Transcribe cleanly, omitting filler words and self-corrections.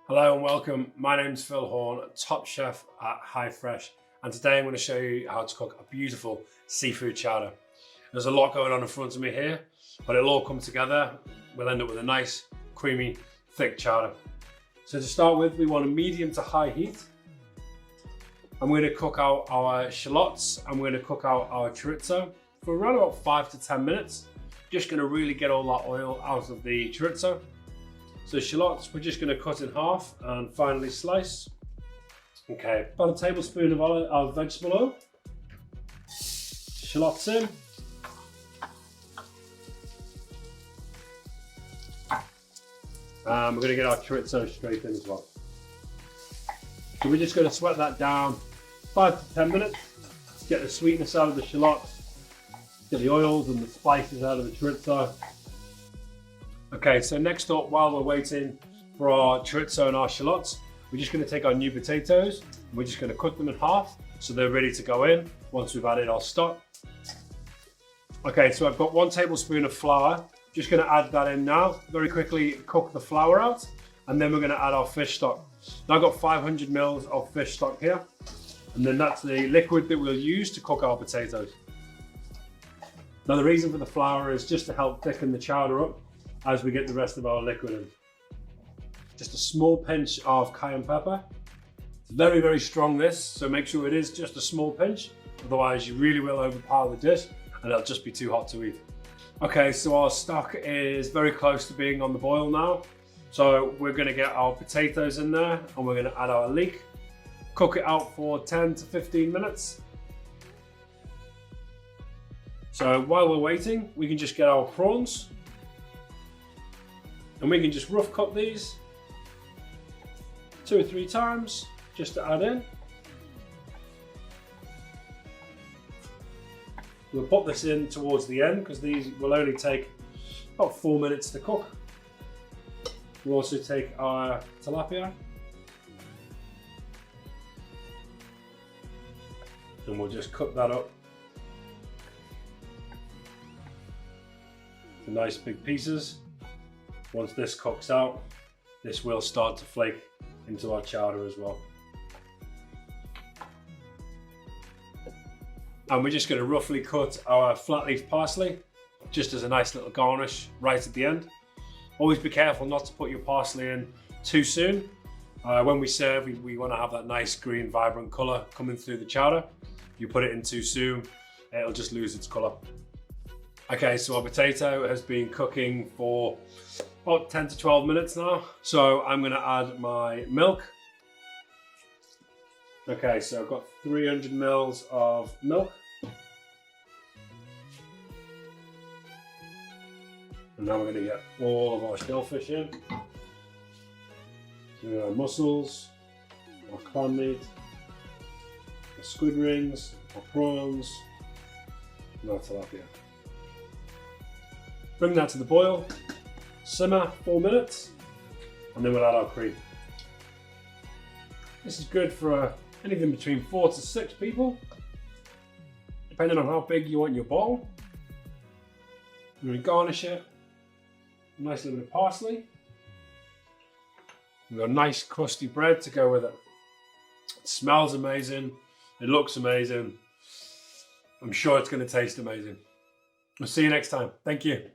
Hello and welcome. My name's Phil Horne, top chef at HiFresh, and today I'm going to show you how to cook a beautiful seafood chowder. There's a lot going on in front of me here, but it'll all come together. We'll end up with a nice, creamy, thick chowder. So to start with, we want a medium to high heat. I'm going to cook out our shallots and we're going to cook out our chorizo for around about 5 to 10 minutes. Just going to really get all that oil out of the chorizo. So shallots, we're just going to cut in half and finely slice. Okay, about a tablespoon of vegetable oil. Shallots in. And we're going to get our chorizo straight in as well. So we're just going to sweat that down 5 to 10 minutes. Get the sweetness out of the shallots. Get the oils and the spices out of the chorizo. Okay, so next up, while we're waiting for our chorizo and our shallots, we're just going to take our new potatoes and we're just going to cut them in half so they're ready to go in once we've added our stock. Okay, so I've got 1 tablespoon of flour. Just going to add that in now. Very quickly cook the flour out and then we're going to add our fish stock. Now I've got 500 mils of fish stock here, and then that's the liquid that we'll use to cook our potatoes. Now the reason for the flour is just to help thicken the chowder up as we get the rest of our liquid in. Just a small pinch of cayenne pepper. It's very, very strong this, so make sure it is just a small pinch, otherwise you really will overpower the dish and it'll just be too hot to eat. Okay, so our stock is very close to being on the boil now. So we're gonna get our potatoes in there and we're gonna add our leek. Cook it out for 10 to 15 minutes. So while we're waiting, we can just get our prawns. And we can just rough cut these 2 or 3 times just to add in. We'll put this in towards the end because these will only take about 4 minutes to cook. We'll also take our tilapia and we'll just cut that up to nice big pieces. Once this cooks out, this will start to flake into our chowder as well. And we're just going to roughly cut our flat leaf parsley, just as a nice little garnish right at the end. Always be careful not to put your parsley in too soon. When we serve, we want to have that nice green, vibrant colour coming through the chowder. If you put it in too soon, it'll just lose its colour. Okay, so our potato has been cooking for about 10 to 12 minutes now. So I'm going to add my milk. Okay, so I've got 300 mils of milk. And now we're going to get all of our shellfish in. So our mussels, our clam meat, our squid rings, our prawns, and our tilapia. Bring that to the boil, simmer 4 minutes, and then we'll add our cream. This is good for anything between 4 to 6 people, depending on how big you want your bowl. I'm going to garnish it. A nice little bit of parsley. We've got a nice crusty bread to go with it. It smells amazing. It looks amazing. I'm sure it's going to taste amazing. We'll see you next time. Thank you.